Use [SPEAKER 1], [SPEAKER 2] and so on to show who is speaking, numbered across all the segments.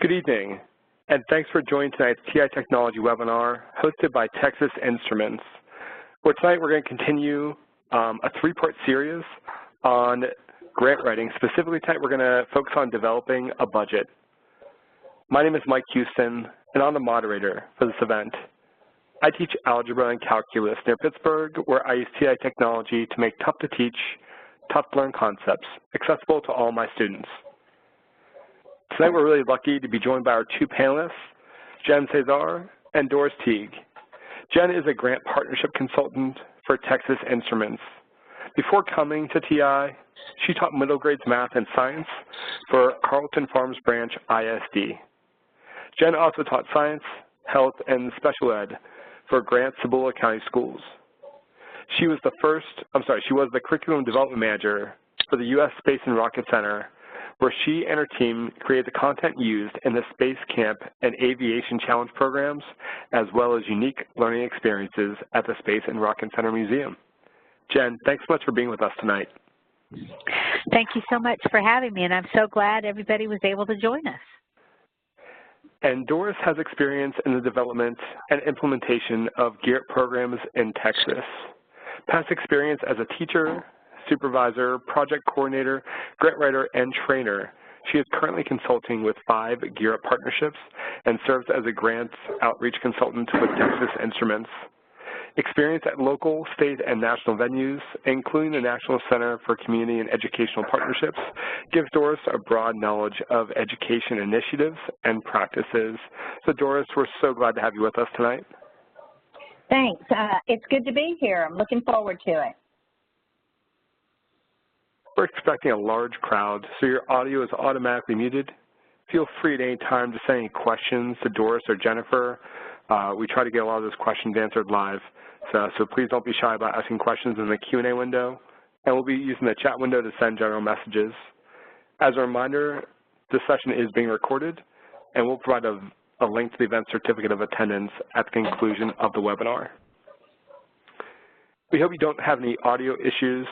[SPEAKER 1] Good evening, and thanks for joining tonight's TI Technology webinar hosted by Texas Instruments, where tonight we're going to continue a three-part series on grant writing. Specifically tonight we're going to focus on developing a budget. My name is Mike Houston, and I'm the moderator for this event. I teach algebra and calculus near Pittsburgh, where I use TI Technology to make tough-to-teach, tough-to-learn concepts accessible to all my students. Tonight we're really lucky to be joined by our two panelists, Jen Cesar and Doris Teague. Jen is a grant partnership consultant for Texas Instruments. Before coming to TI, she taught middle grades math and science for Carlton Farms Branch ISD. Jen also taught science, health, and special ed for Grant Cibola County Schools. She was the curriculum development manager for the U.S. Space and Rocket Center, where she and her team created the content used in the Space Camp and Aviation Challenge programs, as well as unique learning experiences at the Space and Rocket Center Museum. Jen, thanks so much for being with us tonight.
[SPEAKER 2] Thank you so much for having me, and I'm so glad everybody was able to join us.
[SPEAKER 1] And Doris has experience in the development and implementation of GEART programs in Texas. Past experience as a teacher, supervisor, project coordinator, grant writer, and trainer. She is currently consulting with 5 GEART partnerships and serves as a grants outreach consultant with Texas Instruments. Experience at local, state, and national venues, including the National Center for Community and Educational Partnerships, gives Doris a broad knowledge of education initiatives and practices. So Doris, we're so glad to have you with us tonight.
[SPEAKER 3] Thanks. It's good to be here. I'm looking forward to it.
[SPEAKER 1] We're expecting a large crowd, so your audio is automatically muted. Feel free at any time to send any questions to Doris or Jennifer. We try to get a lot of those questions answered live, so please don't be shy about asking questions in the Q&A window, and we'll be using the chat window to send general messages. As a reminder, this session is being recorded, and we'll provide a link to the event certificate of attendance at the conclusion of the webinar. We hope you don't have any audio issues,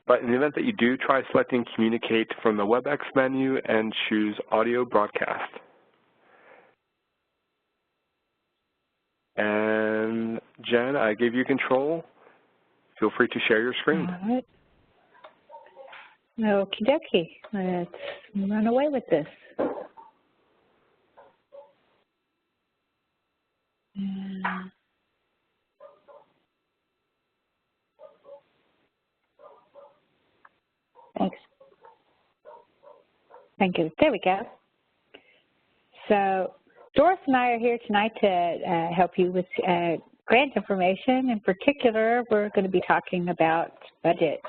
[SPEAKER 1] but in the event that you do, try selecting Communicate from the WebEx menu and choose Audio Broadcast. And Jen, I gave you control. Feel free to share your screen.
[SPEAKER 2] All right. Okie dokie. Let's run away with this.
[SPEAKER 3] Thanks.
[SPEAKER 2] Thank you. There we go. So Doris and I are here tonight to help you with grant information. In particular, we're going to be talking about budgets.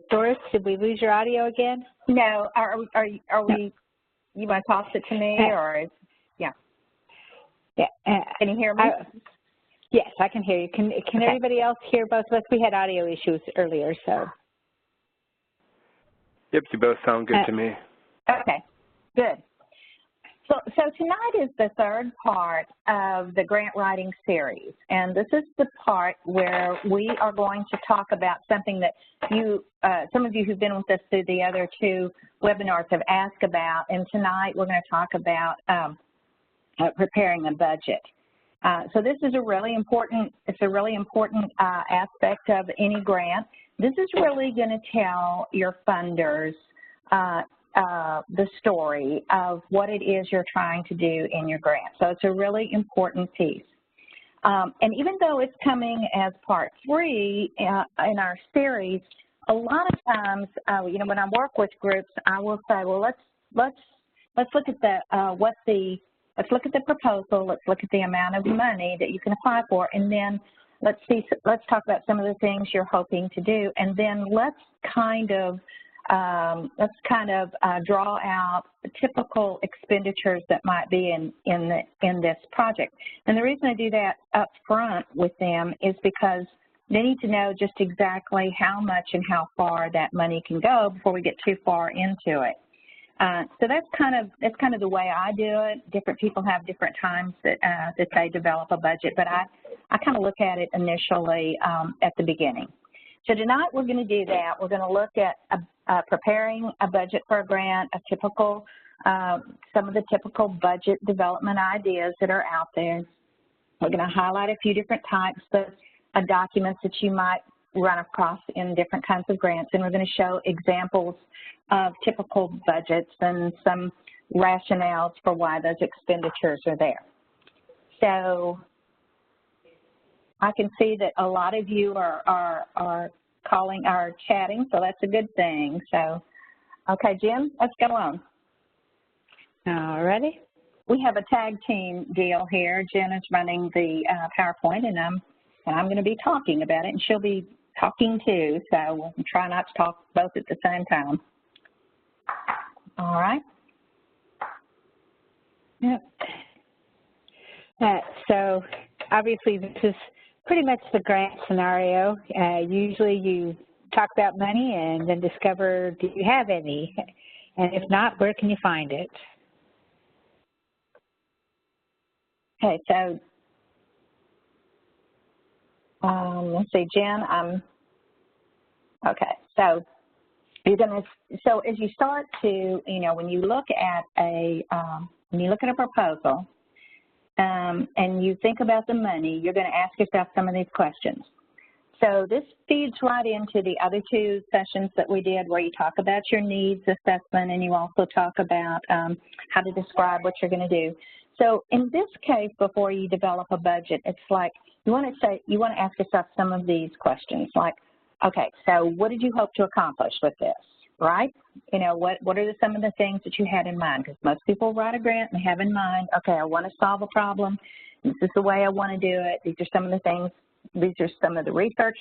[SPEAKER 2] Doris, did we lose your audio again?
[SPEAKER 3] No. Are we? You want to toss it to me, or yeah?
[SPEAKER 2] Yeah.
[SPEAKER 3] Can you hear me?
[SPEAKER 2] Yes, I can hear you. Can
[SPEAKER 3] okay.
[SPEAKER 2] Everybody else hear both of us? We had audio issues earlier, so.
[SPEAKER 1] Yep, you both sound good to me.
[SPEAKER 3] Okay, good. So tonight is the third part of the grant writing series, and this is the part where we are going to talk about something that some of you who've been with us through the other 2 webinars have asked about, and tonight we're going to talk about preparing a budget. So this is a really important aspect of any grant. This is really going to tell your funders the story of what it is you're trying to do in your grant. So it's a really important piece. And even though it's coming as part 3 in our series, a lot of times, when I work with groups, I will say, well, let's look at let's look at the proposal, let's look at the amount of money that you can apply for, and then let's talk about some of the things you're hoping to do, and then let's kind of draw out the typical expenditures that might be in this project. And the reason I do that up front with them is because they need to know just exactly how much and how far that money can go before we get too far into it. So that's kind of the way I do it. Different people have different times that they develop a budget, but I kind of look at it initially at the beginning. So tonight we're going to do that. We're going to look at preparing a budget for a grant, some of the typical budget development ideas that are out there. We're going to highlight a few different types of documents that you might run across in different kinds of grants, and we're going to show examples of typical budgets and some rationales for why those expenditures are there. So I can see that a lot of you are chatting, so that's a good thing. So, okay, Jim, let's go on.
[SPEAKER 2] All righty.
[SPEAKER 3] We have a tag team deal here. Jen is running the PowerPoint, and I'm going to be talking about it, and she'll be talking too, so we'll try not to talk both at the same time. All right.
[SPEAKER 2] Yep. So obviously this is pretty much the grant scenario. Usually you talk about money and then discover, do you have any? And if not, where can you find it?
[SPEAKER 3] Okay, so let's see, Jen, okay, so so as you start to, when you look at a proposal and you think about the money, you're going to ask yourself some of these questions. So this feeds right into the other two sessions that we did where you talk about your needs assessment and you also talk about how to describe what you're going to do. So in this case, before you develop a budget, it's like you want to ask yourself some of these questions, like, okay, so what did you hope to accomplish with this, right? What are some of the things that you had in mind? Because most people write a grant and they have in mind, okay, I want to solve a problem. This is the way I want to do it. These are some of the things. These are some of the research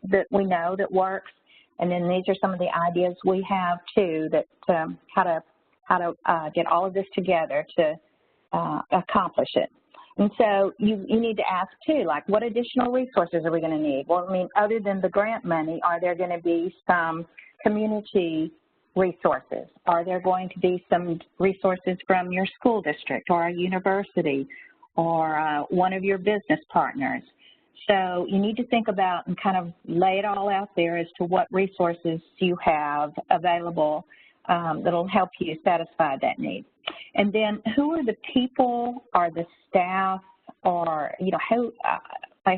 [SPEAKER 3] that we know that works, and then these are some of the ideas we have too that how to get all of this together to accomplish it. And so you need to ask too, like, what additional resources are we going to need? Well, I mean, other than the grant money, are there going to be some community resources? Are there going to be some resources from your school district or a university or one of your business partners? So you need to think about and kind of lay it all out there as to what resources you have available that'll help you satisfy that need. And then who are the people or the staff or,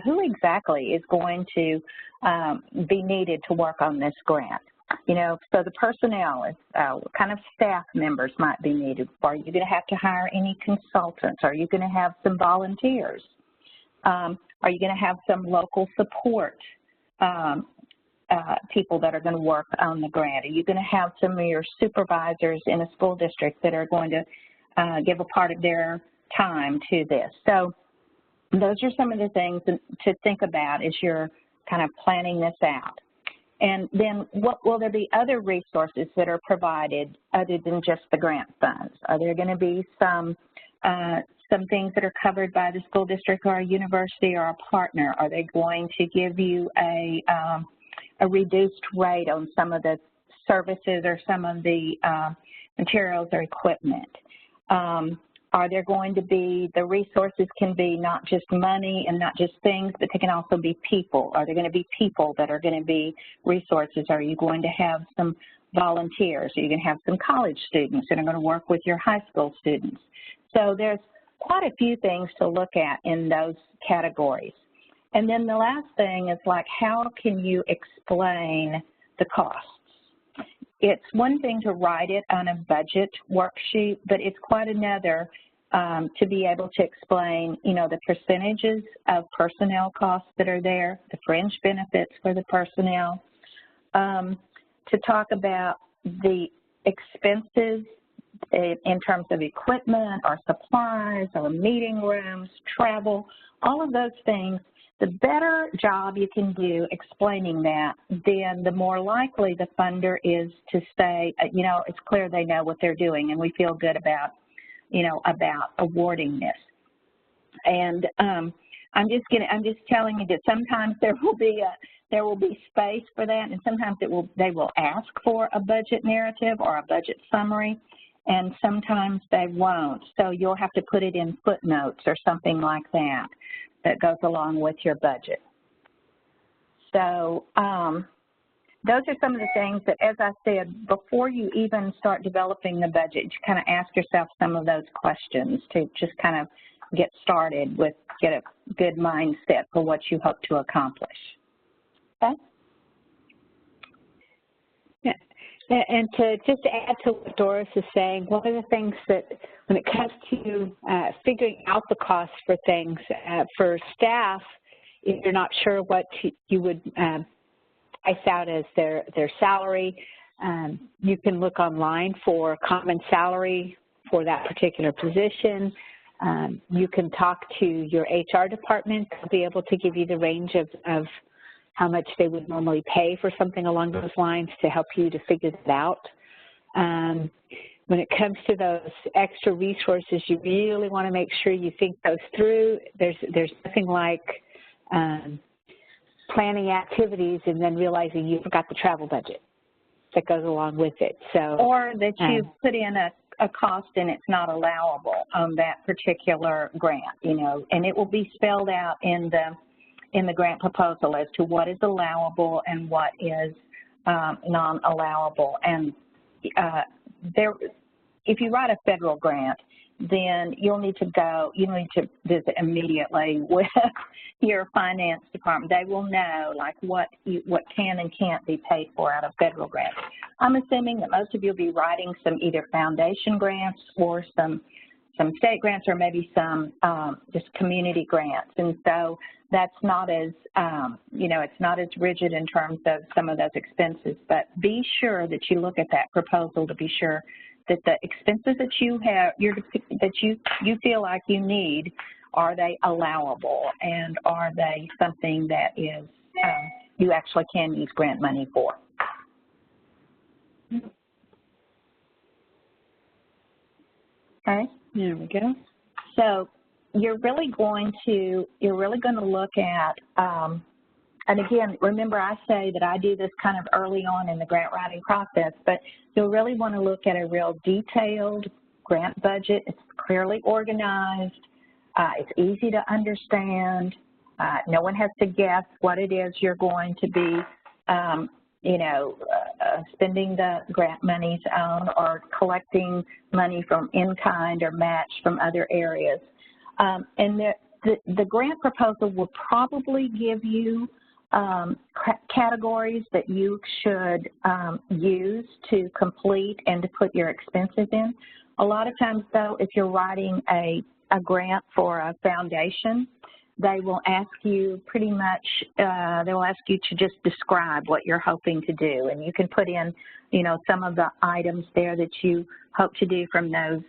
[SPEAKER 3] who exactly is going to be needed to work on this grant? So the personnel, what kind of staff members might be needed? Are you going to have to hire any consultants? Are you going to have some volunteers? Are you going to have some local support people that are going to work on the grant? Are you going to have some of your supervisors in a school district that are going to give a part of their time to this? So those are some of the things to think about as you're kind of planning this out. And then will there be other resources that are provided other than just the grant funds? Are there going to be some things that are covered by the school district or a university or a partner? Are they going to give you a reduced rate on some of the services or some of the materials or equipment? Are there going to be, the resources can be not just money and not just things, but they can also be people. Are there going to be people that are going to be resources? Are you going to have some volunteers? Are you going to have some college students that are going to work with your high school students? So there's quite a few things to look at in those categories. And then the last thing is, like, how can you explain the costs? It's one thing to write it on a budget worksheet, but it's quite another to be able to explain, the percentages of personnel costs that are there, the fringe benefits for the personnel, to talk about the expenses in terms of equipment or supplies or meeting rooms, travel, all of those things. The better job you can do explaining that, then the more likely the funder is to say, it's clear they know what they're doing and we feel good about, about awarding this. And I'm just telling you that sometimes there will be space for that, and sometimes they will ask for a budget narrative or a budget summary, and sometimes they won't. So you'll have to put it in footnotes or something like that that goes along with your budget. So those are some of the things that, as I said, before you even start developing the budget, you kind of ask yourself some of those questions to just kind of get started with, get a good mindset for what you hope to accomplish. Okay?
[SPEAKER 2] Yeah. And to just add to what Doris is saying, one of the things that when it comes to figuring out the cost for things, for staff, if you're not sure what you would price out as their salary, you can look online for common salary for that particular position. You can talk to your HR department. They'll be able to give you the range of how much they would normally pay for something along those lines to help you to figure that out. When it comes to those extra resources, you really want to make sure you think those through. There's nothing like planning activities and then realizing you forgot the travel budget that goes along with it. So,
[SPEAKER 3] or that you put in a cost and it's not allowable on that particular grant, you know, and it will be spelled out in the grant proposal as to what is allowable and what is non-allowable. And if you write a federal grant, then you need to visit immediately with your finance department. They will know like what can and can't be paid for out of federal grants. I'm assuming that most of you will be writing some either foundation grants or some state grants or maybe some just community grants. And so that's not as, it's not as rigid in terms of some of those expenses, but be sure that you look at that proposal to be sure that the expenses that you have, that you feel like you need, are they allowable and are they something that is you actually can use grant money for? Okay.
[SPEAKER 2] There we go.
[SPEAKER 3] So you're really going to look at, and again, remember I say that I do this kind of early on in the grant writing process, but you'll really want to look at a real detailed grant budget. It's clearly organized. It's easy to understand. No one has to guess what it is you're going to be, spending the grant monies on or collecting money from in-kind or match from other areas. And the grant proposal will probably give you categories that you should use to complete and to put your expenses in. A lot of times, though, if you're writing a grant for a foundation, they will ask you pretty much, they will ask you to just describe what you're hoping to do. And you can put in, some of the items there that you hope to do from those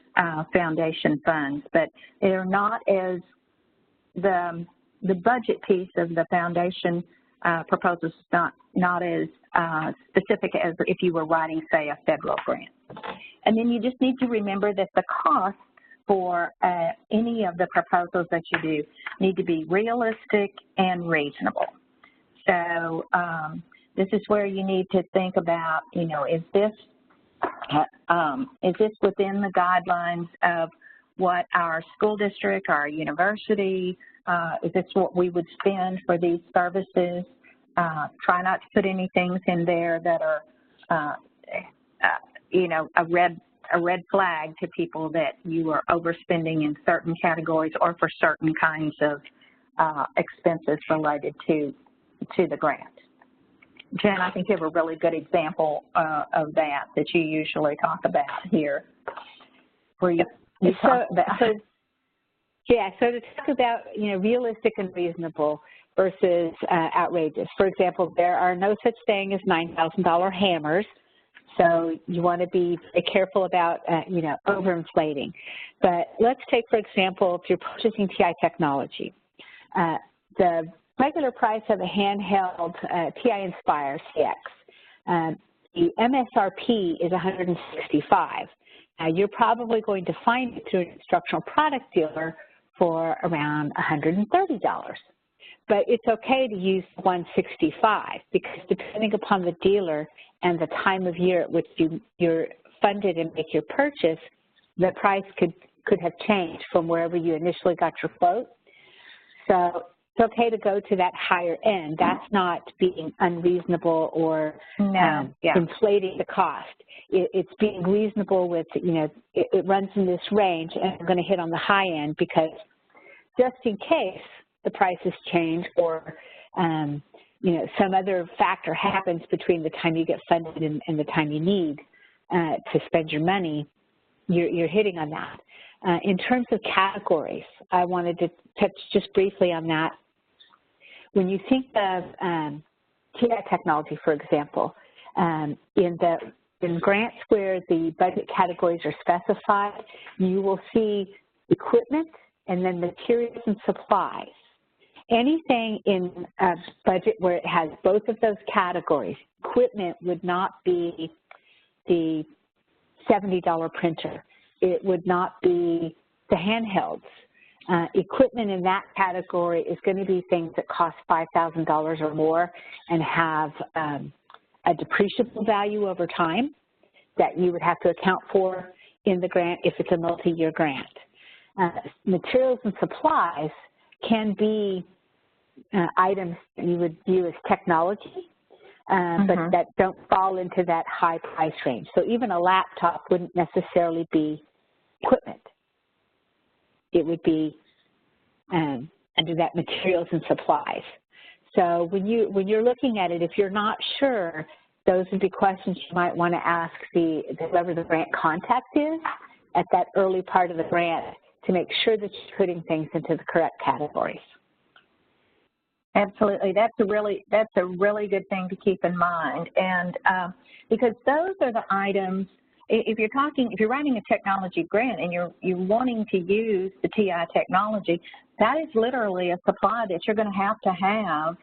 [SPEAKER 3] foundation funds. But they're not as, the budget piece of the foundation proposal is not as specific as if you were writing, say, a federal grant. And then you just need to remember that the cost for any of the proposals that you do need to be realistic and reasonable. So this is where you need to think about, is this within the guidelines of what our school district, our university, is this what we would spend for these services? Try not to put any things in there that are, a red flag to people that you are overspending in certain categories or for certain kinds of expenses related to the grant. Jen, I think you have a really good example of that you usually talk about here. Where you talk about. So to talk about, realistic and reasonable versus outrageous. For example, there are no such thing as $9,000 hammers. So you want to be very careful about, overinflating. But let's take, for example, if you're purchasing TI technology, the regular price of a handheld TI Inspire CX, the MSRP is $165. Now, you're probably going to find it through an instructional product dealer
[SPEAKER 2] for around $130. But it's okay to use $165 because depending upon the dealer and the time of year at which you're funded and make your purchase, the price could have changed from wherever you initially got your quote. So it's okay to go to that higher end. That's not being unreasonable or inflating the cost. It's being reasonable with, it runs in this range, and I'm going to hit on the high end because just in case the prices change or, some other factor happens between the time you get funded and the time you need to spend your money, you're hitting on that. In terms of categories, I wanted to touch just briefly on that. When you think of TI technology, for example, in grants where the budget categories are specified, you will see equipment and then materials and supplies. Anything in a budget where it has both of those categories, equipment would not be the $70 printer. It would not be the handhelds. Equipment in that category is going to be things that cost $5,000 or more and have a depreciable value over time that you would have to account for in the grant if it's a multi-year grant. Materials and supplies can be items that you would view as technology, but that don't fall into that high price range. So even a laptop wouldn't necessarily be equipment. It would be under that materials and supplies. So when you're looking at it, if you're not sure, those would be questions you might want to ask whoever the grant contact is at that early part of the grant to make sure that you're putting things into the correct categories.
[SPEAKER 3] Absolutely, that's a really good thing to keep in mind, and because those are the items. If you're writing a technology grant and you're wanting to use the TI technology, that is literally a supply that you're going to have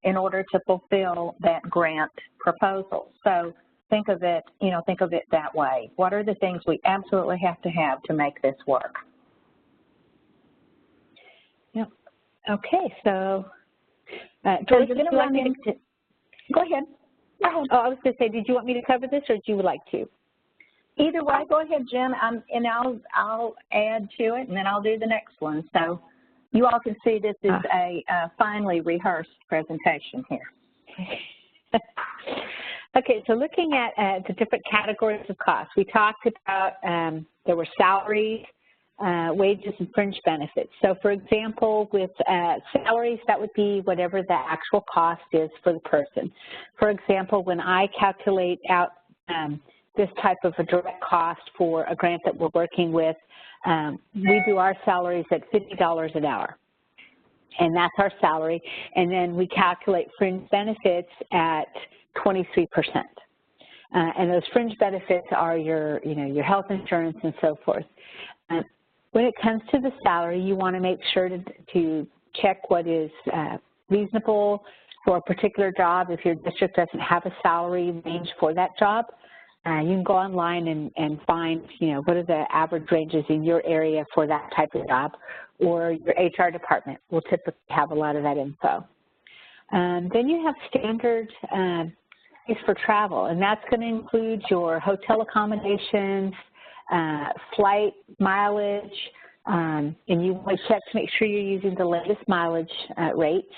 [SPEAKER 3] in order to fulfill that grant proposal. So think of it that way. What are the things we absolutely have to make this work?
[SPEAKER 2] Yep. Okay, so
[SPEAKER 3] you're going to run into. Go ahead.
[SPEAKER 2] Oh, I was going to say, did you want me to cover this, or do you would like to?
[SPEAKER 3] Either way, go ahead, Jen, and I'll add to it, and then I'll do the next one. So you all can see this is a finely rehearsed presentation here.
[SPEAKER 2] Okay, so looking at the different categories of costs, we talked about there were salaries, wages, and fringe benefits. So, for example, with salaries, that would be whatever the actual cost is for the person. For example, when I calculate out this type of a direct cost for a grant that we're working with, we do our salaries at $50 an hour, and that's our salary. And then we calculate fringe benefits at 23%. And those fringe benefits are your health insurance and so forth. When it comes to the salary, you want to make sure to check what is reasonable for a particular job. If your district doesn't have a salary range for that job, you can go online and find, what are the average ranges in your area for that type of job, or your HR department will typically have a lot of that info. Then you have standard fees for travel, and that's going to include your hotel accommodations, flight mileage, and you want to check to make sure you're using the latest mileage rates.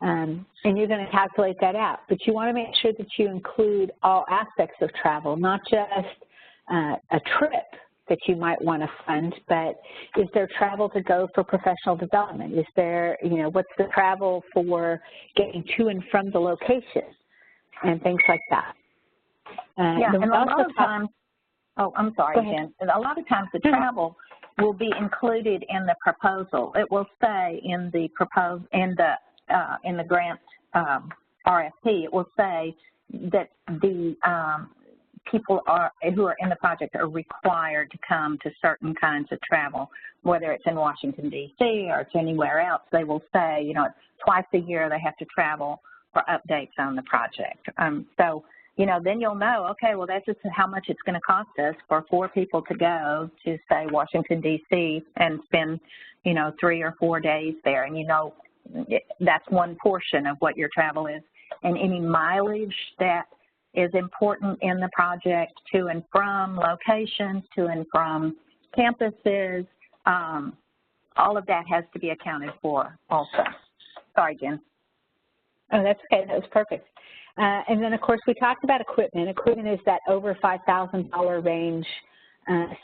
[SPEAKER 2] And you're going to calculate that out. But you want to make sure that you include all aspects of travel, not just a trip that you might want to fund, but is there travel to go for professional development? Is there, what's the travel for getting to and from the location and things like that?
[SPEAKER 3] And a lot of times, I'm sorry, Jen. A lot of times the travel will be included in the proposal. It will say in the grant RFP, it will say that the people who are in the project are required to come to certain kinds of travel, whether it's in Washington, D.C. or it's anywhere else. They will say, twice a year they have to travel for updates on the project. So you know, then you'll know, okay, well, that's just how much it's going to cost us for 4 people to go to, say, Washington, D.C. and spend, you know, 3 or 4 days there. And, you know, that's one portion of what your travel is. And any mileage that is important in the project to and from locations, to and from campuses, all of that has to be accounted for also. Sorry, Jen.
[SPEAKER 2] Oh, that's okay. That was perfect. And then, of course, we talked about equipment. Equipment is that over $5,000 range.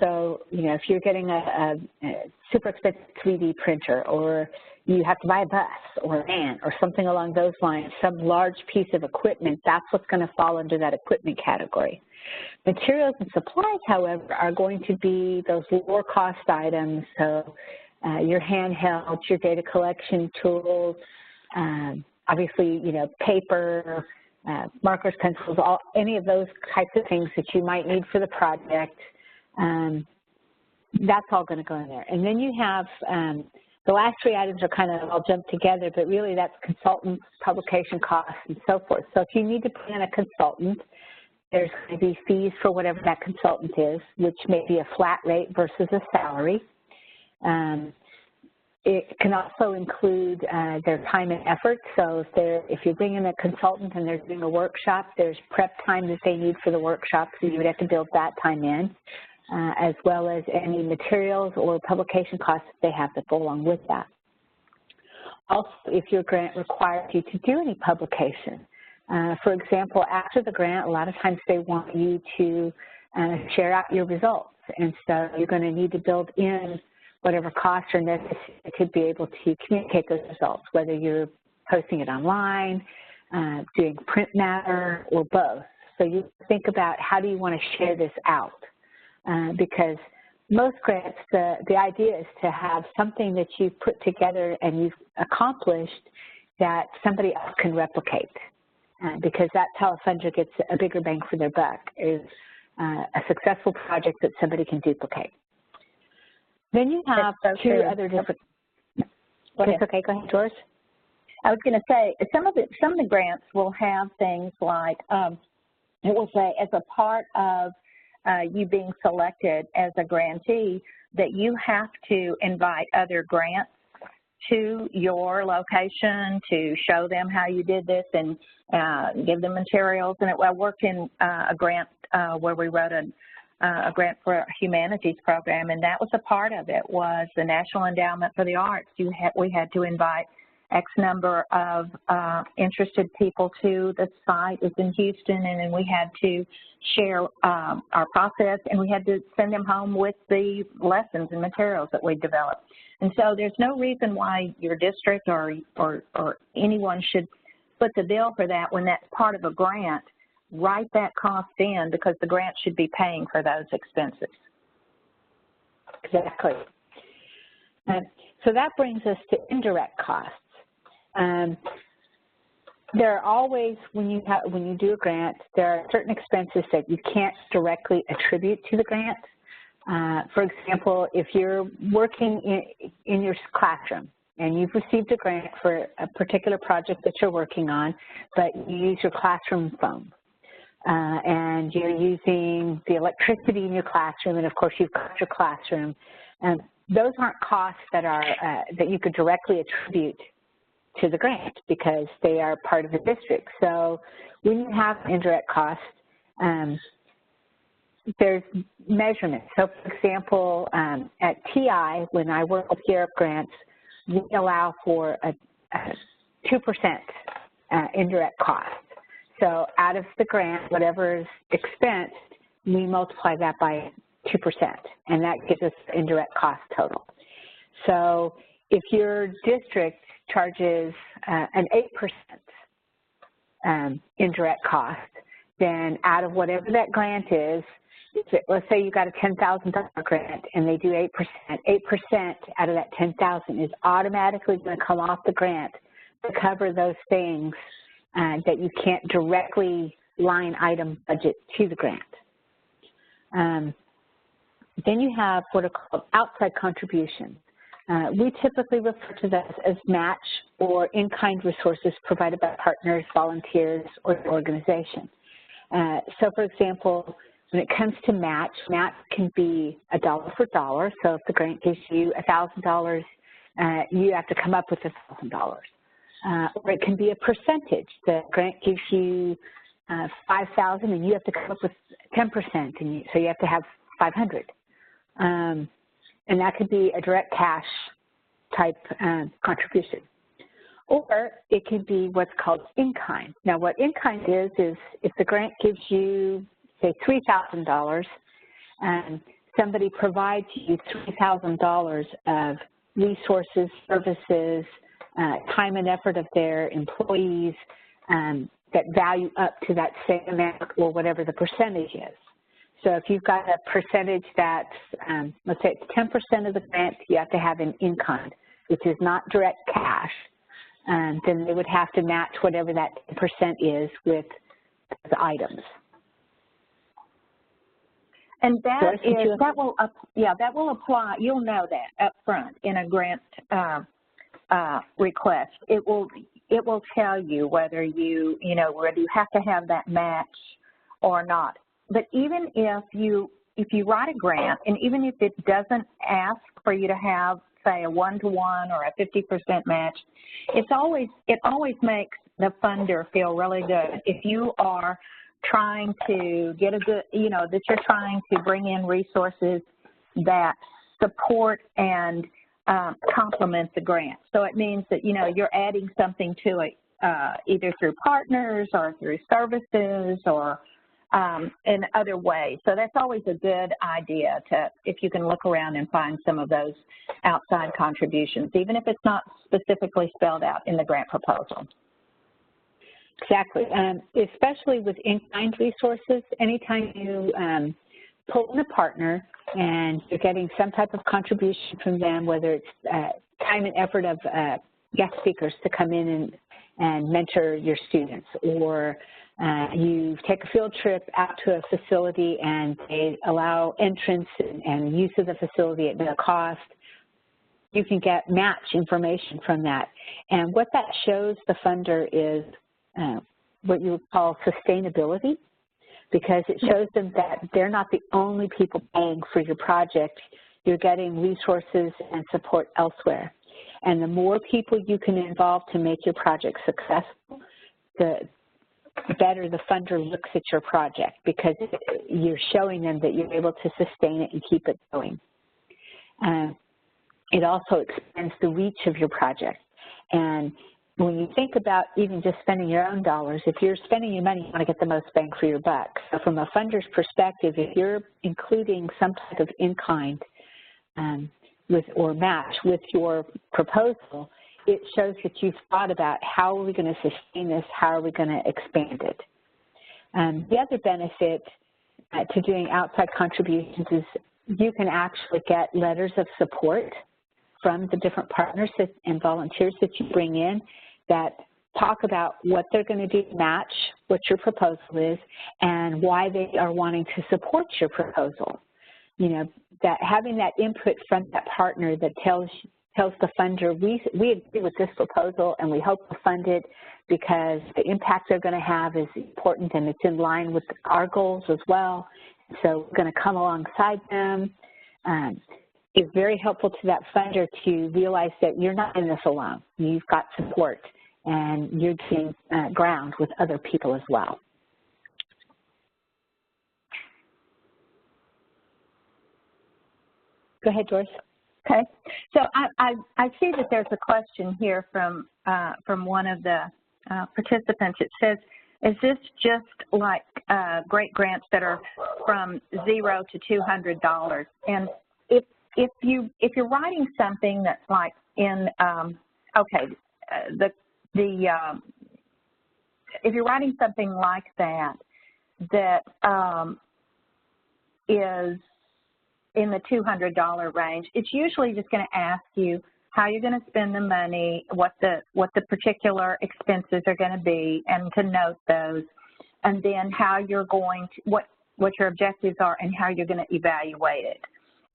[SPEAKER 2] So, you know, if you're getting a super expensive 3D printer, or you have to buy a bus or a van or something along those lines, some large piece of equipment, that's what's going to fall under that equipment category. Materials and supplies, however, are going to be those lower cost items. So your handhelds, your data collection tools, obviously, you know, paper, markers, pencils, any of those types of things that you might need for the project, that's all going to go in there. And then you have the last 3 items are kind of all jumped together, but really that's consultants, publication costs, and so forth. So if you need to plan a consultant, there's going to be fees for whatever that consultant is, which may be a flat rate versus a salary. It can also include their time and effort. So if you're bringing a consultant and they're doing a workshop, there's prep time that they need for the workshop, so you would have to build that time in, as well as any materials or publication costs that they have that go along with that. Also, if your grant requires you to do any publication, for example, after the grant, a lot of times they want you to share out your results, and so you're going to need to build in whatever costs are necessary to be able to communicate those results, whether you're posting it online, doing print matter, or both. So you think about how do you want to share this out, because most grants, the idea is to have something that you've put together and you've accomplished that somebody else can replicate, because that's how a funder gets a bigger bang for their buck, is a successful project that somebody can duplicate. Then you have two other different. It's okay. Go ahead, Doris.
[SPEAKER 3] I was going to say some of the grants will have things like it will say as a part of you being selected as a grantee that you have to invite other grants to your location to show them how you did this and give them materials. And I worked in a grant where we wrote a grant for a humanities program, and that was a part of it, was the National Endowment for the Arts. We had to invite X number of interested people to the site. It was in Houston, and then we had to share our process, and we had to send them home with the lessons and materials that we developed. And so there's no reason why your district or anyone should foot the bill for that when that's part of a grant. Write that cost in, because the grant should be paying for those expenses.
[SPEAKER 2] Exactly. So that brings us to indirect costs. There are always, when you do a grant, there are certain expenses that you can't directly attribute to the grant. For example, if you're working in your classroom and you've received a grant for a particular project that you're working on, but you use your classroom phone, and you're using the electricity in your classroom, and of course you've got your classroom, and those aren't costs that are that you could directly attribute to the grant because they are part of the district. So when you have indirect costs, there's measurements. So for example, at TI, when I work with Europe grants, we allow for a 2% indirect cost. So out of the grant, whatever is expensed, we multiply that by 2%, and that gives us the indirect cost total. So if your district charges an 8% indirect cost, then out of whatever that grant is, let's say you got a $10,000 grant and they do 8%. 8% out of that $10,000 is automatically going to come off the grant to cover those things that you can't directly line item budget to the grant. Then you have what are called outside contributions. We typically refer to this as match or in-kind resources provided by partners, volunteers, or the organization. So for example, when it comes to match can be a dollar for dollar. So if the grant gives you $1,000, you have to come up with $1,000. Or it can be a percentage. The grant gives you $5,000 and you have to come up with 10%, and so you have to have $500. And that could be a direct cash type contribution. Or it could be what's called in-kind. Now what in-kind is if the grant gives you, say, $3,000, and somebody provides you $3,000 of resources, services, time and effort of their employees that value up to that same amount or whatever the percentage is. So if you've got a percentage that's, let's say it's 10% of the grant, you have to have an in-kind, which is not direct cash. Then they would have to match whatever that 10% is with the items.
[SPEAKER 3] And that will apply. You'll know that up front in a grant request. It will tell you whether you have to have that match or not. But even if you write a grant, and even if it doesn't ask for you to have, say, a 1-to-1 or a 50% match, it always makes the funder feel really good if you are trying to get a good, that you're trying to bring in resources that support and complement the grant. So it means that, you're adding something to it, either through partners or through services or in other ways. So that's always a good idea if you can look around and find some of those outside contributions, even if it's not specifically spelled out in the grant proposal.
[SPEAKER 2] Exactly, especially with in-kind resources. Anytime you pull in a partner and you're getting some type of contribution from them, whether it's time and effort of guest speakers to come in and mentor your students, or you take a field trip out to a facility and they allow entrance and use of the facility at no cost, you can get match information from that. And what that shows the funder is what you would call sustainability, because it shows them that they're not the only people paying for your project. You're getting resources and support elsewhere. And the more people you can involve to make your project successful, the better the funder looks at your project, because you're showing them that you're able to sustain it and keep it going. It also expands the reach of your project. And when you think about even just spending your own dollars, if you're spending your money, you want to get the most bang for your buck. So from a funder's perspective, if you're including some type of in-kind or match with your proposal, it shows that you've thought about how are we going to sustain this, how are we going to expand it. The other benefit to doing outside contributions is you can actually get letters of support from the different partners and volunteers that you bring in that talk about what they're going to do to match what your proposal is and why they are wanting to support your proposal. That having that input from that partner that tells the funder, we agree with this proposal and we hope to fund it because the impact they're going to have is important and it's in line with our goals as well. So we're going to come alongside them. It's very helpful to that funder to realize that you're not in this alone. You've got support and you're gaining ground with other people as well. Go ahead, Doris.
[SPEAKER 3] Okay, so I see that there's a question here from one of the participants. It says, is this just like great grants that are from $0 to $200? And if you're writing something that's like in if you're writing something like that is in the $200 range, it's usually just going to ask you how you're going to spend the money, what the particular expenses are going to be, and to note those, and then how you're going to, what your objectives are and how you're going to evaluate it.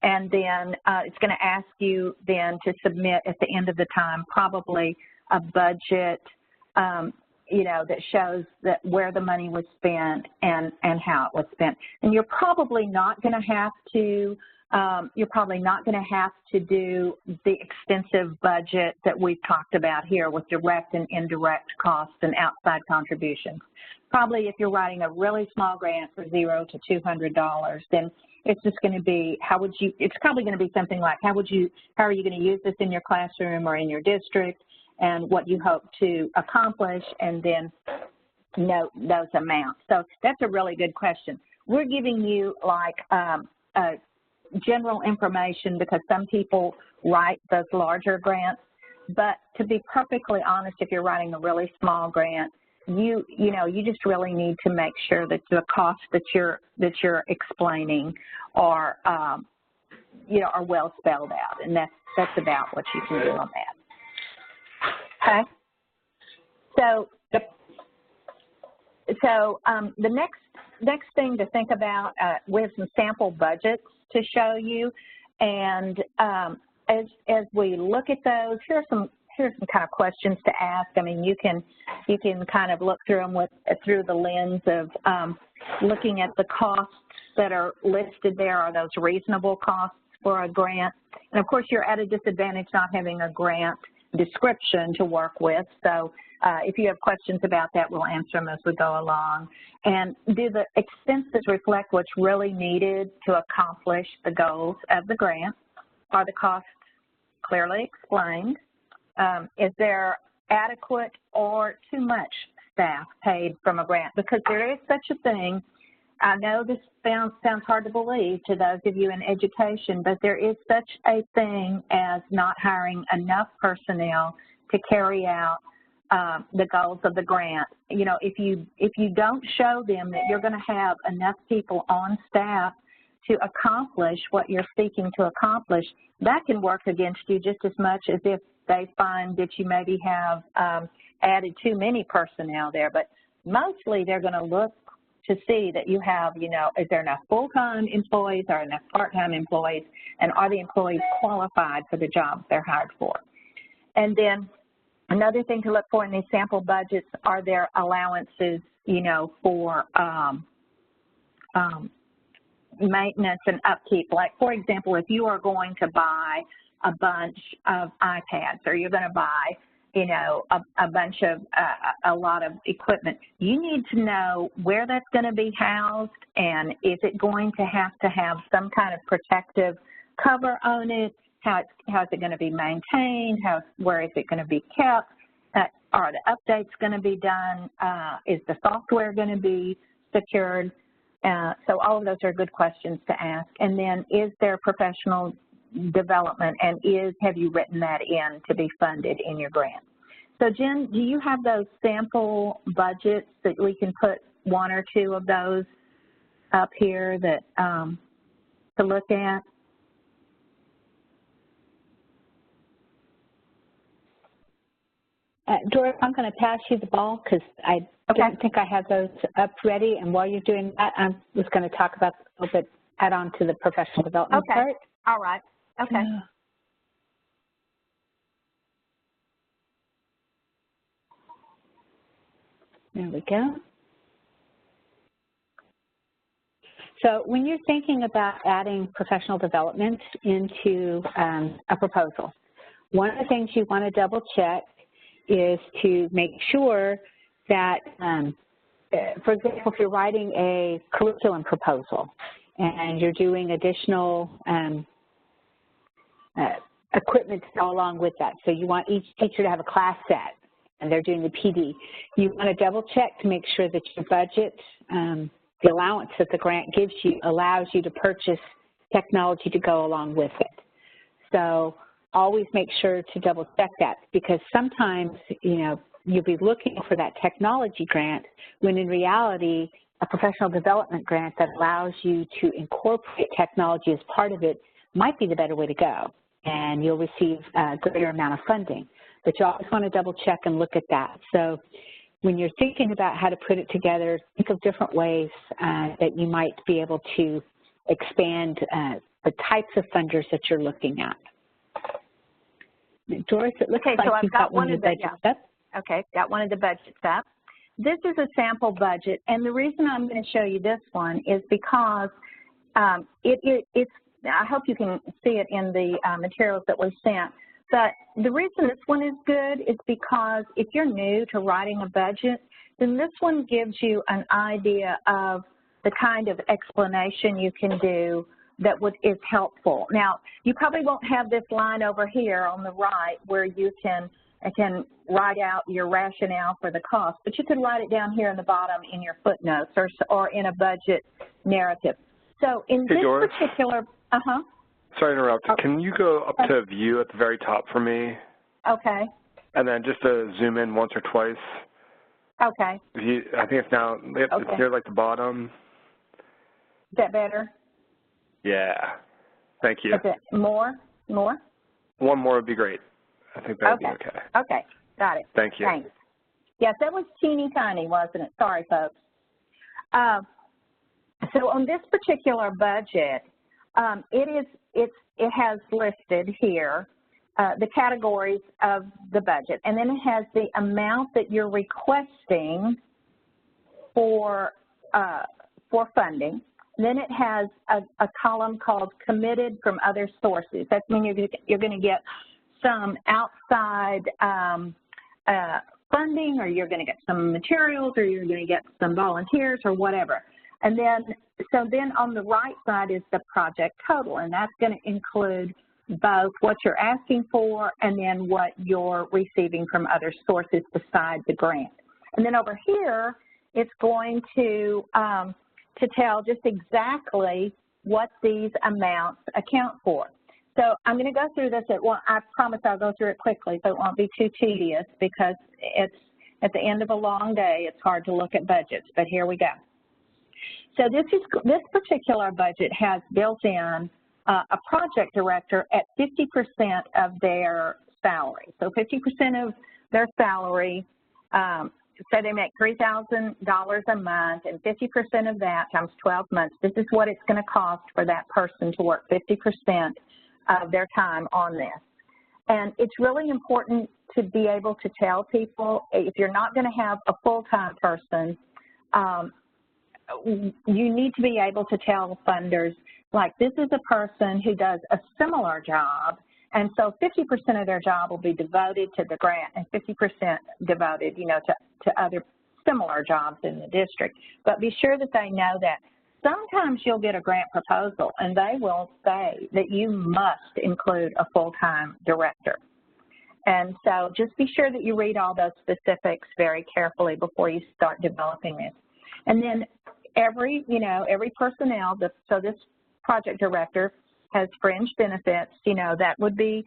[SPEAKER 3] And then it's going to ask you then to submit at the end of the time probably a budget you know, that shows that where the money was spent and how it was spent. And you're probably not going to have to do the extensive budget that we've talked about here with direct and indirect costs and outside contributions. Probably if you're writing a really small grant for $0 to $200, then it's just going to be, it's probably going to be something like, how are you going to use this in your classroom or in your district, and what you hope to accomplish, and then note those amounts. So that's a really good question. We're giving you like general information because some people write those larger grants, but to be perfectly honest, if you're writing a really small grant, you just really need to make sure that the costs that you're explaining are are well spelled out, and that's about what you can do on that. Okay. So the next thing to think about, we have some sample budgets to show you, and as we look at those, here's some kind of questions to ask. I mean, you can kind of look through them through the lens of looking at the costs that are listed there. Are those reasonable costs for a grant? And of course, you're at a disadvantage not having a grant description to work with. So if you have questions about that, we'll answer them as we go along. And do the expenses reflect what's really needed to accomplish the goals of the grant? Are the costs clearly explained? Is there adequate or too much staff paid from a grant? Because there is such a thing. I know this sounds hard to believe to those of you in education, but there is such a thing as not hiring enough personnel to carry out the goals of the grant. You know, if you don't show them that you're going to have enough people on staff to accomplish what you're seeking to accomplish, that can work against you just as much as if they find that you maybe have added too many personnel there. But mostly they're going to look to see that you have, is there enough full-time employees or enough part-time employees, and are the employees qualified for the jobs they're hired for? And then another thing to look for in these sample budgets, are there allowances, for maintenance and upkeep? Like, for example, if you are going to buy a bunch of iPads, or you're going to buy, a lot of equipment, you need to know where that's going to be housed, and is it going to have some kind of protective cover on it? How is it going to be maintained? Where is it going to be kept? Are the updates going to be done? Is the software going to be secured? So all of those are good questions to ask. And then, is there professional development, and have you written that in to be funded in your grant? So Jen, do you have those sample budgets that we can put one or two of those up here that to look at?
[SPEAKER 2] Doris, I'm going to pass you the ball because I don't think I have those up ready. And while you're doing that, I was going to talk about a little bit, add on to the professional development part.
[SPEAKER 3] All right. Okay.
[SPEAKER 2] There we go. So when you're thinking about adding professional development into a proposal, one of the things you want to double check is to make sure that, for example, if you're writing a curriculum proposal and you're doing additional equipment to go along with that, so you want each teacher to have a class set and they're doing the PD, you want to double check to make sure that your budget, the allowance that the grant gives you, allows you to purchase technology to go along with it. So always make sure to double check that, because sometimes, you'll be looking for that technology grant when in reality, a professional development grant that allows you to incorporate technology as part of it might be the better way to go, and you'll receive a greater amount of funding. But you always want to double check and look at that. So when you're thinking about how to put it together, think of different ways that you might be able to expand the types of funders that you're looking at. Doris, it looks like
[SPEAKER 3] so I've
[SPEAKER 2] you've got one of the budgets up.
[SPEAKER 3] Okay, got one of the budgets up. this is a sample budget, and the reason I'm going to show you this one is because it's, I hope you can see it in the materials that we sent, but the reason this one is good is because if you're new to writing a budget, then this one gives you an idea of the kind of explanation you can do that is helpful. Now, you probably won't have this line over here on the right where you can write out your rationale for the cost, but you can write it down here in the bottom in your footnotes or in a budget narrative. So in this particular,
[SPEAKER 1] Sorry to interrupt. Can you go up to view at the very top for me?
[SPEAKER 3] Okay.
[SPEAKER 1] And then just to zoom in once or twice.
[SPEAKER 3] Okay.
[SPEAKER 1] I think it's now, it's near like the bottom.
[SPEAKER 3] Is that better?
[SPEAKER 1] Yeah. Thank you.
[SPEAKER 3] Is it more? More?
[SPEAKER 1] One more would be great. I think that would be okay.
[SPEAKER 3] Okay. Got it.
[SPEAKER 1] Thank you.
[SPEAKER 3] Thanks. Yes, that was teeny tiny, wasn't it? Sorry, folks. So on this particular budget, it has listed here the categories of the budget, and then it has the amount that you're requesting for funding. Then it has a column called committed from other sources. That means you're going to get some outside funding, or you're going to get some materials, or you're going to get some volunteers, or whatever. And then, so then on the right side is the project total, and that's going to include both what you're asking for and then what you're receiving from other sources besides the grant. And then over here, it's going to tell just exactly what these amounts account for. So I'm going to go through this I promise I'll go through it quickly so it won't be too tedious, because it's at the end of a long day, it's hard to look at budgets, but here we go. So this particular budget has built in a project director at 50% of their salary. So 50% of their salary, say they make $3,000 a month, and 50% of that times 12 months, this is what it's going to cost for that person to work 50% of their time on this. And it's really important to be able to tell people, if you're not going to have a full-time person, you need to be able to tell funders, like, this is a person who does a similar job, and so 50% of their job will be devoted to the grant and 50% devoted, you know, to other similar jobs in the district. But be sure that they know that. Sometimes you'll get a grant proposal, and they will say that you must include a full-time director. And so just be sure that you read all those specifics very carefully before you start developing this. And then every personnel, so this project director has fringe benefits, that would be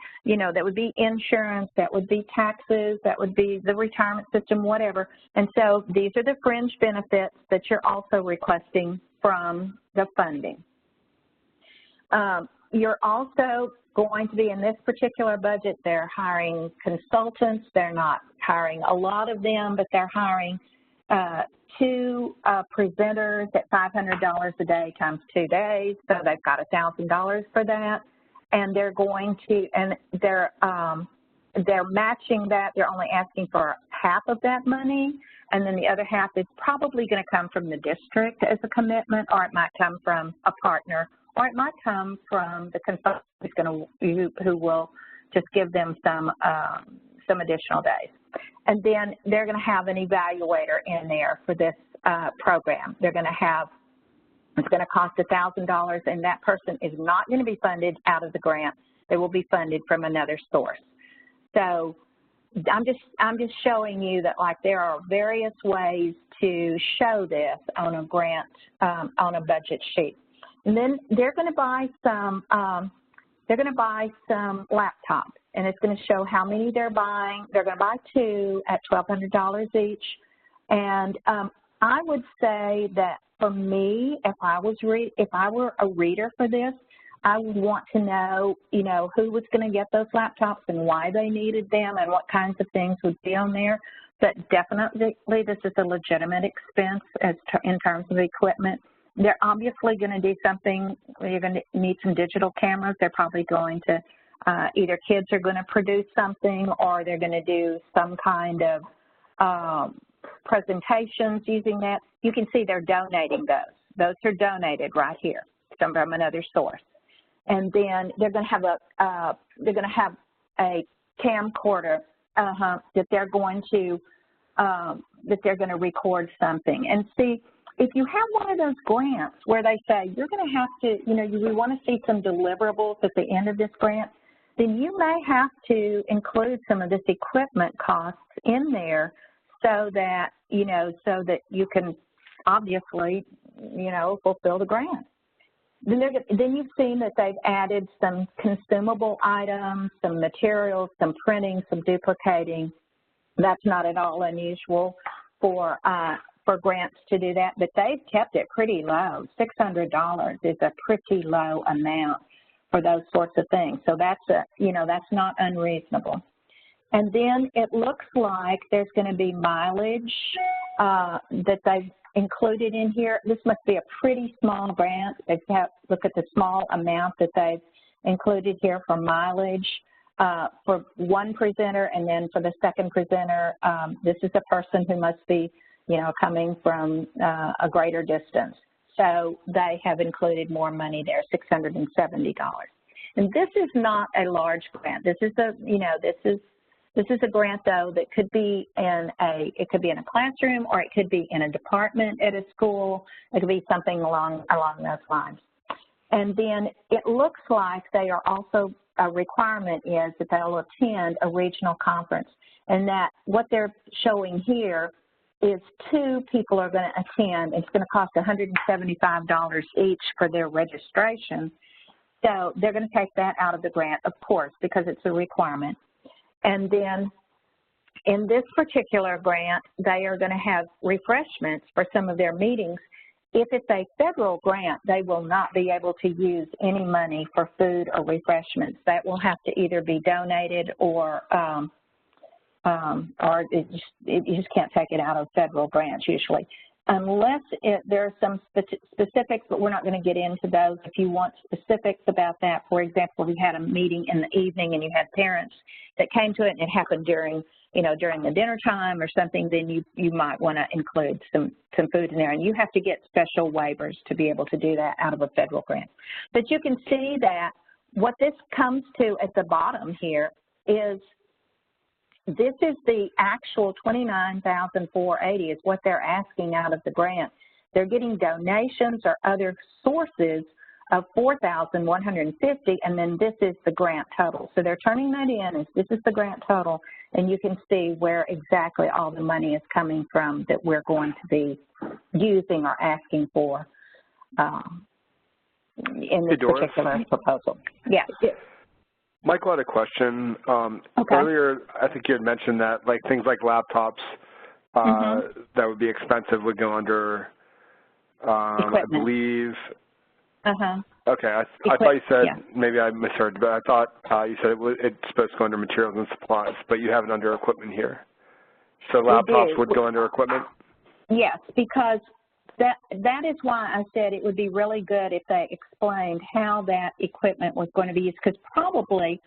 [SPEAKER 3] insurance, that would be taxes, that would be the retirement system, whatever. And so these are the fringe benefits that you're also requesting from the funding. You're also going to be, in this particular budget, they're hiring consultants. They're not hiring a lot of them, but they're hiring 2 presenters at $500 a day times 2 days, so they've got $1,000 for that, and they're going to, and they're matching that. They're only asking for half of that money, and then the other half is probably going to come from the district as a commitment, or it might come from a partner, or it might come from the consultant who will just give them some additional days. And then they're going to have an evaluator in there for this program. They're going to have, it's going to cost $1,000, and that person is not going to be funded out of the grant. They will be funded from another source. So I'm just showing you that, like, there are various ways to show this on a grant, on a budget sheet. And then they're going to buy some laptops, and it's going to show how many they're buying. They're going to buy 2 at $1,200 each. And I would say that for me, if I were a reader for this, I would want to know, who was going to get those laptops and why they needed them and what kinds of things would be on there. But definitely this is a legitimate expense in terms of equipment. They're obviously going to do something. You're going to need some digital cameras. They're probably going to, either kids are going to produce something, or they're going to do some kind of presentations using that, you can see they're donating those. Those are donated right here from another source. And then they're going to have a camcorder that they're going to record something. And see, if you have one of those grants where they say you're going to have to, we want to see some deliverables at the end of this grant, then you may have to include some of this equipment costs in there so that you can obviously, fulfill the grant. Then you've seen that they've added some consumable items, some materials, some printing, some duplicating. That's not at all unusual for grants to do that, but they've kept it pretty low. $600 is a pretty low amount for those sorts of things. So that's that's not unreasonable. And then it looks like there's going to be mileage that they've included in here. This must be a pretty small grant. Look at the small amount that they've included here for mileage for one presenter, and then for the second presenter, this is a person who must be, coming from a greater distance. So they have included more money there, $670. And this is not a large grant. This is a grant, though, that could be in a classroom, or it could be in a department at a school. It could be something along those lines. And then it looks like they are also, a requirement is that they'll attend a regional conference, and that what they're showing here is 2 people are going to attend. It's going to cost $175 each for their registration. So they're going to take that out of the grant, of course, because it's a requirement. And then in this particular grant, they are going to have refreshments for some of their meetings. If it's a federal grant, they will not be able to use any money for food or refreshments. That will have to either be donated or you just can't take it out of federal grants usually. Unless there are some specifics, but we're not going to get into those. If you want specifics about that, for example, we had a meeting in the evening and you had parents that came to it and it happened during the dinner time or something, then you might want to include some food in there. And you have to get special waivers to be able to do that out of a federal grant. But you can see that what this comes to at the bottom here is this is the actual $29,480 is what they're asking out of the grant. They're getting donations or other sources of $4,150, and then this is the grant total. So they're turning that in as this is the grant total, and you can see where exactly all the money is coming from that we're going to be using or asking for in this particular proposal. Yeah.
[SPEAKER 1] Michael had a question.
[SPEAKER 3] Okay.
[SPEAKER 1] Earlier, I think you had mentioned that things like laptops that would be expensive would go under, I believe. Okay, I thought you said, maybe I misheard, but I thought you said it's supposed to go under materials and supplies, but you have it under equipment here. So laptops would go under equipment?
[SPEAKER 3] Yes, because that is why I said it would be really good if they explained how that equipment was going to be used, because probably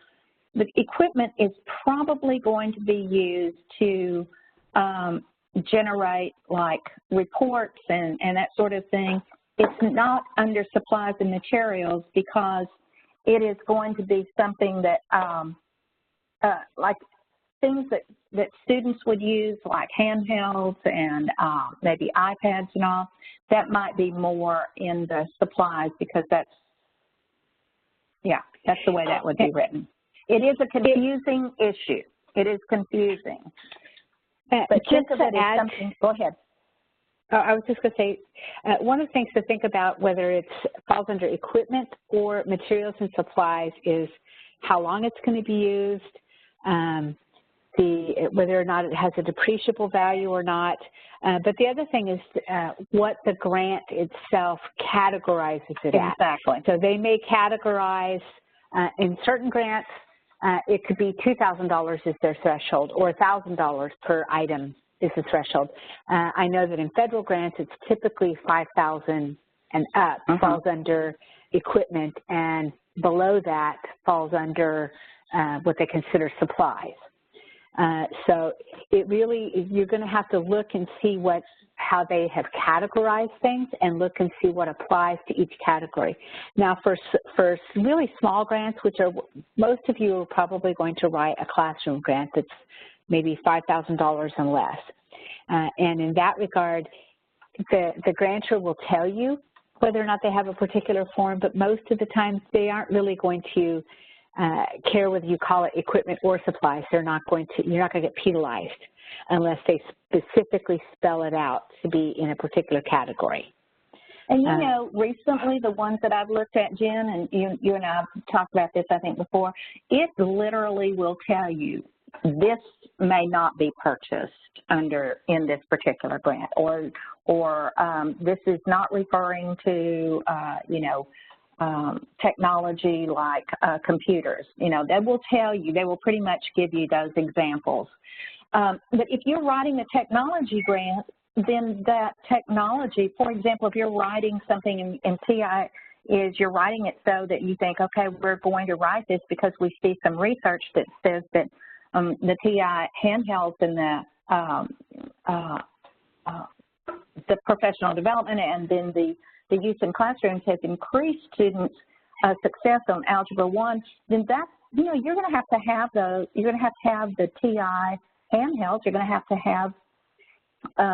[SPEAKER 3] the equipment is probably going to be used to generate reports and that sort of thing. It's not under supplies and materials because it is going to be something that things that students would use, like handhelds and maybe iPads and all, that might be more in the supplies because that's the way that would be written. It is a confusing issue. It is confusing. But think of it as something, go ahead.
[SPEAKER 2] I was just going to say, one of the things to think about whether it falls under equipment or materials and supplies is how long it's going to be used, whether or not it has a depreciable value or not. But the other thing is what the grant itself categorizes it as.
[SPEAKER 3] Exactly.
[SPEAKER 2] So they may categorize, in certain grants, it could be $2,000 is their threshold, or $1,000 per item is the threshold. I know that in federal grants, it's typically $5,000 and up falls under equipment, and below that falls under what they consider supplies. So it really, you're going to have to look and see how they have categorized things and look and see what applies to each category. Now for really small grants, which are, most of you are probably going to write a classroom grant that's maybe $5,000 and less. And in that regard, the grantor will tell you whether or not they have a particular form, but most of the times they aren't really going to care whether you call it equipment or supplies. You're not going to get penalized unless they specifically spell it out to be in a particular category.
[SPEAKER 3] And you know, recently the ones that I've looked at, Jen, and you and I have talked about this I think before, it literally will tell you this may not be purchased in this particular grant, or this is not referring to technology like computers. You know, they will tell you, they will pretty much give you those examples. But if you're writing a technology grant, then that technology, for example, if you're writing something in TI, you're writing it so that you think, okay, we're going to write this because we see some research that says that the TI handhelds and the professional development and then the use in classrooms has increased students' success on Algebra 1, then that's, you're going to have those, you're going to have the TI handhelds, you're going to have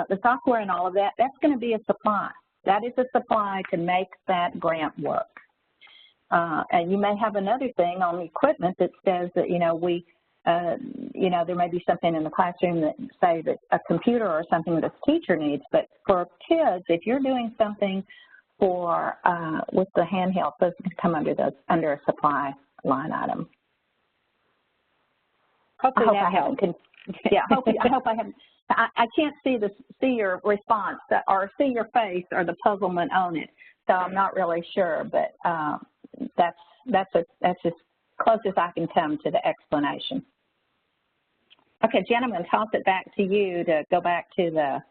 [SPEAKER 3] the software and all of that. That's going to be a supply. That is a supply to make that grant work. And you may have another thing on the equipment that says that, there may be something in the classroom that say that a computer or something that a teacher needs, but for kids, if you're doing something for with the handheld, those can come under a supply line item.
[SPEAKER 2] Hopefully that helps.
[SPEAKER 3] Yeah, I hope I haven't. I can't see your response or see your face or the puzzlement on it, so I'm not really sure. But that's as close as I can come to the explanation. Okay, Jen, I'm going to toss it back to you to go back to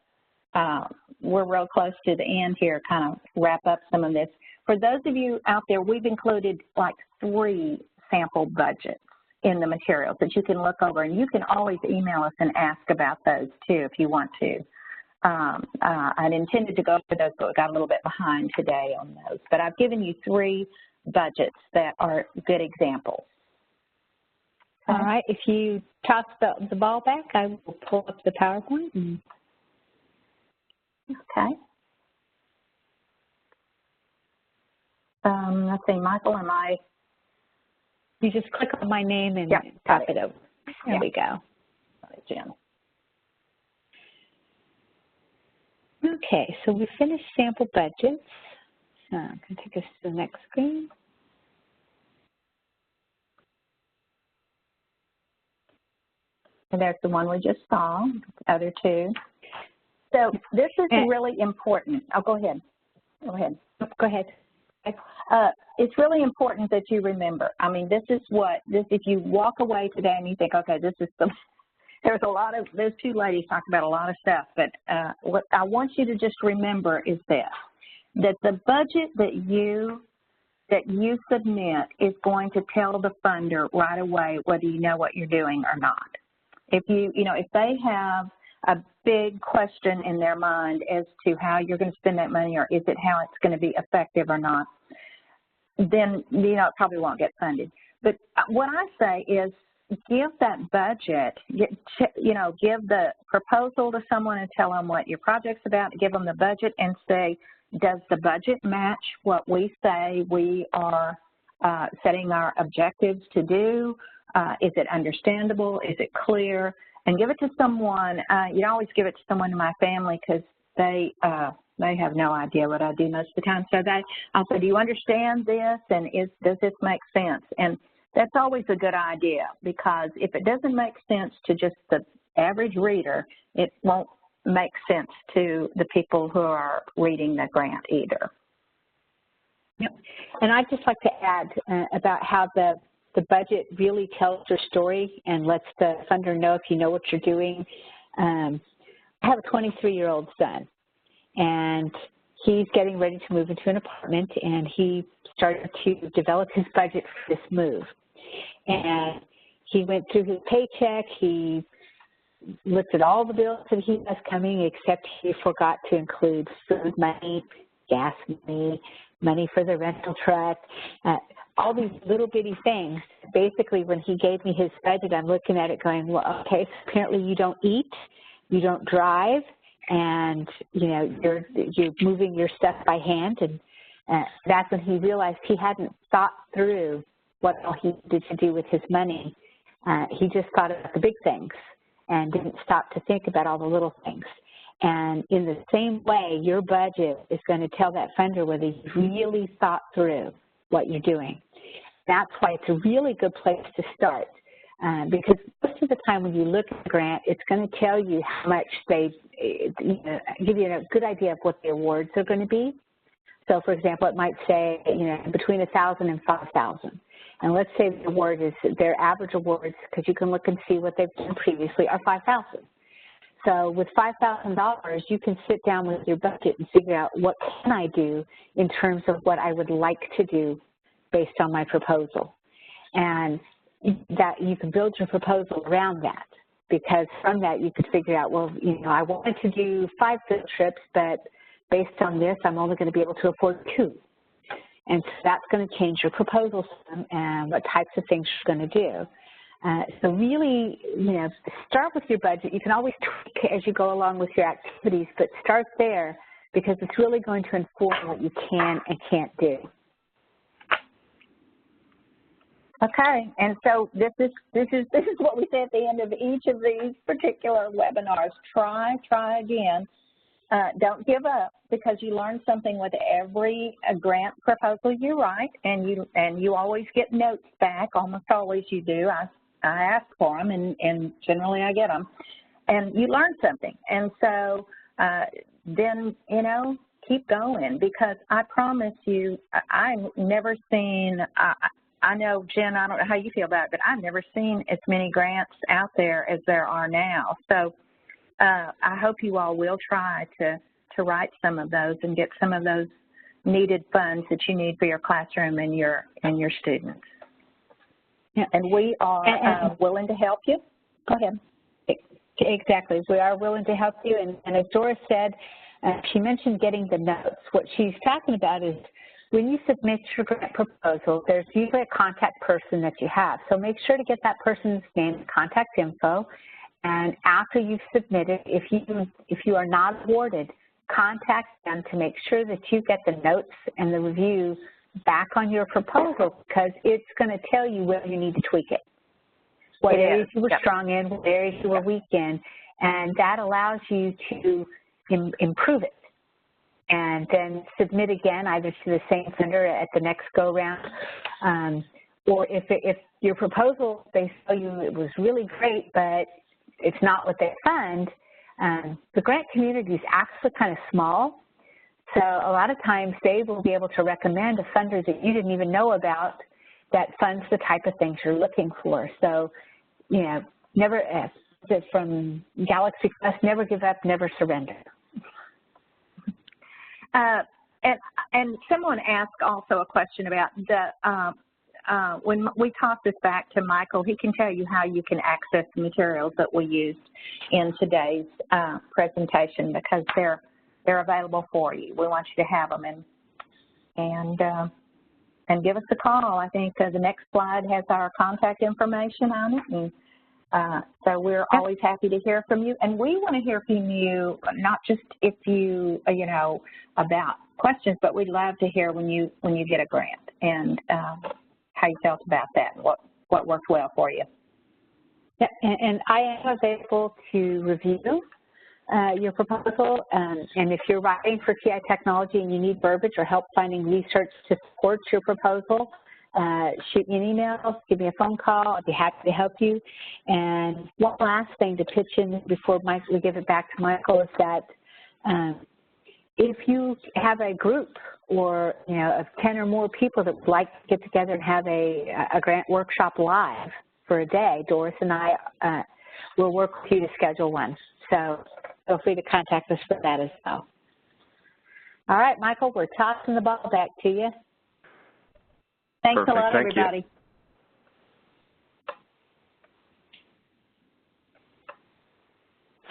[SPEAKER 3] we're real close to the end here, kind of wrap up some of this. For those of you out there, we've included like 3 sample budgets in the materials that you can look over, and you can always email us and ask about those too if you want to. I'd intended to go over those, but we got a little bit behind today on those. But I've given you 3 budgets that are good examples.
[SPEAKER 2] All right, if you toss the ball back, I will pull up the PowerPoint.
[SPEAKER 3] Okay. Let's see, Michael,
[SPEAKER 2] you just click on my name and
[SPEAKER 3] pop
[SPEAKER 2] it over. There we go.
[SPEAKER 3] Jen.
[SPEAKER 2] Okay, so we finished sample budgets. I'm going to take us to the next screen.
[SPEAKER 3] And there's the one we just saw, the other 2. So this is really important. Oh, go ahead. Go ahead.
[SPEAKER 2] Go ahead.
[SPEAKER 3] It's really important that you remember. I mean, if you walk away today and you think, okay, there's 2 ladies talking about a lot of stuff, but what I want you to just remember is this, that the budget that you submit is going to tell the funder right away whether you know what you're doing or not. If if they have a big question in their mind as to how you're going to spend that money, or is it how it's going to be effective or not, then it probably won't get funded. But what I say is give that budget, give the proposal to someone and tell them what your project's about, give them the budget and say, does the budget match what we say we are setting our objectives to do? Is it understandable? Is it clear? And give it to someone. You always give it to someone in my family because they have no idea what I do most of the time. So I'll say, do you understand this? And does this make sense? And that's always a good idea, because if it doesn't make sense to just the average reader, it won't make sense to the people who are reading the grant either.
[SPEAKER 2] Yep. And I'd just like to add about how the budget really tells your story and lets the funder know if you know what you're doing. I have a 23-year-old son, and he's getting ready to move into an apartment, and he started to develop his budget for this move. And he went through his paycheck, he looked at all the bills that he has coming, except he forgot to include food money, gas money, money for the rental truck, all these little bitty things. Basically, when he gave me his budget, I'm looking at it going, well, okay, so apparently you don't eat, you don't drive, and you're moving your stuff by hand. And that's when he realized he hadn't thought through what all he needed to do with his money. He just thought about the big things and didn't stop to think about all the little things. And in the same way, your budget is going to tell that funder whether you've really thought through what you're doing. That's why it's a really good place to start, because most of the time when you look at the grant, it's going to tell you how much they give you a good idea of what the awards are going to be. So, for example, it might say, between $1,000 and $5,000. And let's say the award is, their average awards, because you can look and see what they've done previously, are $5,000. So with $5,000, you can sit down with your budget and figure out what can I do in terms of what I would like to do based on my proposal. And that you can build your proposal around that, because from that you could figure out, well, I wanted to do 5 field trips, but based on this, I'm only going to be able to afford 2. And so that's going to change your proposal and what types of things you're going to do. So really, start with your budget. You can always tweak as you go along with your activities, but start there because it's really going to inform what you can and can't do.
[SPEAKER 3] Okay, and so this is what we say at the end of each of these particular webinars. Try again. Don't give up, because you learn something with every grant proposal you write, and you always get notes back. Almost always you do. I ask for them, and generally I get them, and you learn something. And so then keep going, because I promise you, I've never seen. I know, Jen, I don't know how you feel about it, but I've never seen as many grants out there as there are now. So I hope you all will try to write some of those and get some of those needed funds that you need for your classroom and your students.
[SPEAKER 2] Yeah.
[SPEAKER 3] And we are willing to help you. Go ahead.
[SPEAKER 2] Exactly. We are willing to help you. And as Doris said, she mentioned getting the notes. What she's talking about is when you submit your grant proposal, there's usually a contact person that you have. So make sure to get that person's name and contact info. And after you've submitted, if you are not awarded, contact them to make sure that you get the notes and the review back on your proposal, because it's going to tell you where you need to tweak it, what areas you were strong in, what areas you were weak in, and that allows you to improve it. And then submit again, either to the same funder at the next go-round, or if your proposal, they tell you it was really great, but it's not what they fund, the grant community is actually kind of small. So a lot of times they will be able to recommend a funder that you didn't even know about that funds the type of things you're looking for. So, never, from Galaxy Quest, never give up, never surrender.
[SPEAKER 3] And someone asked also a question about when we toss this back to Michael, he can tell you how you can access the materials that we used in today's presentation, because they're available for you. We want you to have them, and give us a call. I think the next slide has our contact information on it, and so we're always happy to hear from you. And we want to hear from you, not just if you about questions, but we'd love to hear when you get a grant and how you felt about that, and what worked well for you.
[SPEAKER 2] Yeah, and I am available to review your proposal, and if you're writing for TI Technology and you need verbiage or help finding research to support your proposal, shoot me an email, give me a phone call. I'd be happy to help you. And one last thing to pitch in before we give it back to Michael is that if you have a group or of 10 or more people that would like to get together and have a grant workshop live for a day, Doris and I will work with you to schedule one. So feel free to contact us for that as well. All right, Michael, we're tossing the ball back to you. Thanks a lot, everybody.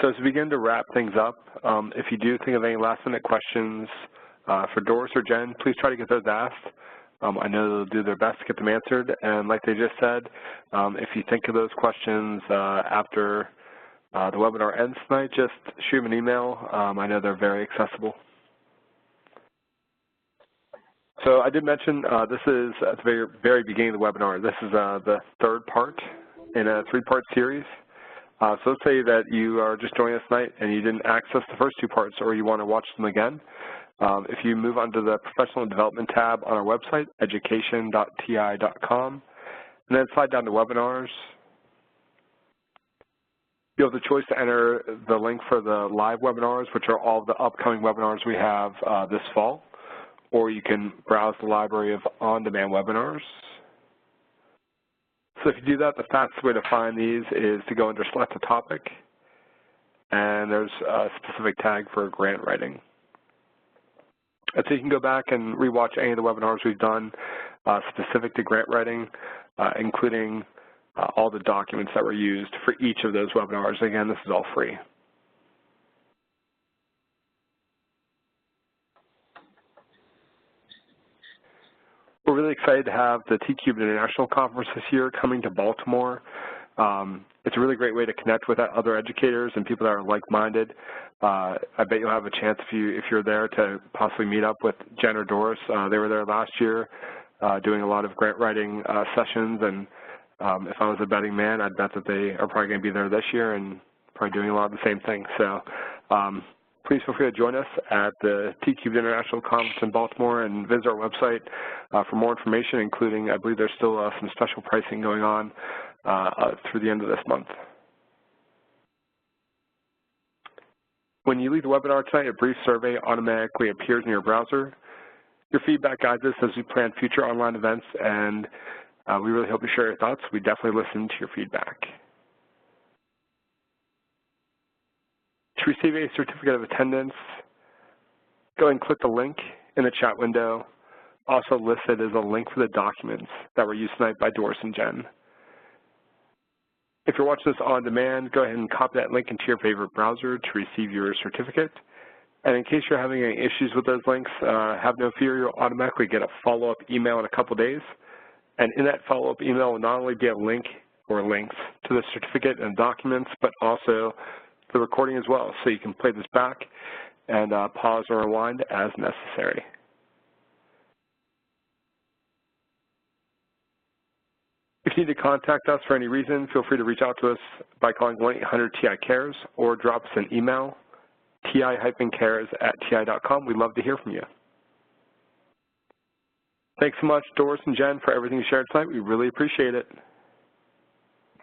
[SPEAKER 1] So as we begin to wrap things up, if you do think of any last-minute questions for Doris or Jen, please try to get those asked. I know they'll do their best to get them answered, and like they just said, if you think of those questions after the webinar ends tonight, just shoot them an email. I know they're very accessible. So I did mention this is at the very, very beginning of the webinar. This is the third part in a three-part series. So let's say that you are just joining us tonight and you didn't access the first two parts or you want to watch them again. If you move onto the Professional Development tab on our website, education.ti.com, and then slide down to Webinars, you have the choice to enter the link for the live webinars, which are all of the upcoming webinars we have this fall, or you can browse the library of on-demand webinars. So if you do that, the fastest way to find these is to go under Select a Topic, and there's a specific tag for grant writing. And so you can go back and rewatch any of the webinars we've done specific to grant writing, including all the documents that were used for each of those webinars. Again, this is all free. We're really excited to have the T-Cube International Conference this year coming to Baltimore. It's a really great way to connect with other educators and people that are like-minded. I bet you'll have a chance if you're there to possibly meet up with Jen or Doris. They were there last year doing a lot of grant writing sessions, and if I was a betting man, I'd bet that they are probably going to be there this year and probably doing a lot of the same things. So please feel free to join us at the T-Cube International Conference in Baltimore and visit our website for more information, including, I believe there's still some special pricing going on through the end of this month. When you leave the webinar tonight, a brief survey automatically appears in your browser. Your feedback guides us as we plan future online events, and we really hope you share your thoughts. We definitely listen to your feedback. To receive a certificate of attendance, go and click the link in the chat window. Also listed is a link for the documents that were used tonight by Doris and Jen. If you're watching this on demand, go ahead and copy that link into your favorite browser to receive your certificate. And in case you're having any issues with those links, have no fear, you'll automatically get a follow-up email in a couple days. And in that follow-up email will not only be a link or links to the certificate and documents, but also the recording as well, so you can play this back and pause or rewind as necessary. If you need to contact us for any reason, feel free to reach out to us by calling 1-800-TI-CARES or drop us an email, ti-cares@ti.com. We'd love to hear from you. Thanks so much, Doris and Jen, for everything you shared tonight. We really appreciate it.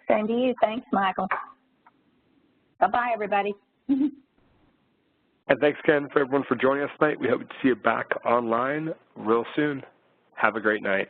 [SPEAKER 3] Same to you. Thanks, Michael. Bye-bye, everybody.
[SPEAKER 1] And thanks again for everyone for joining us tonight. We hope to see you back online real soon. Have a great night.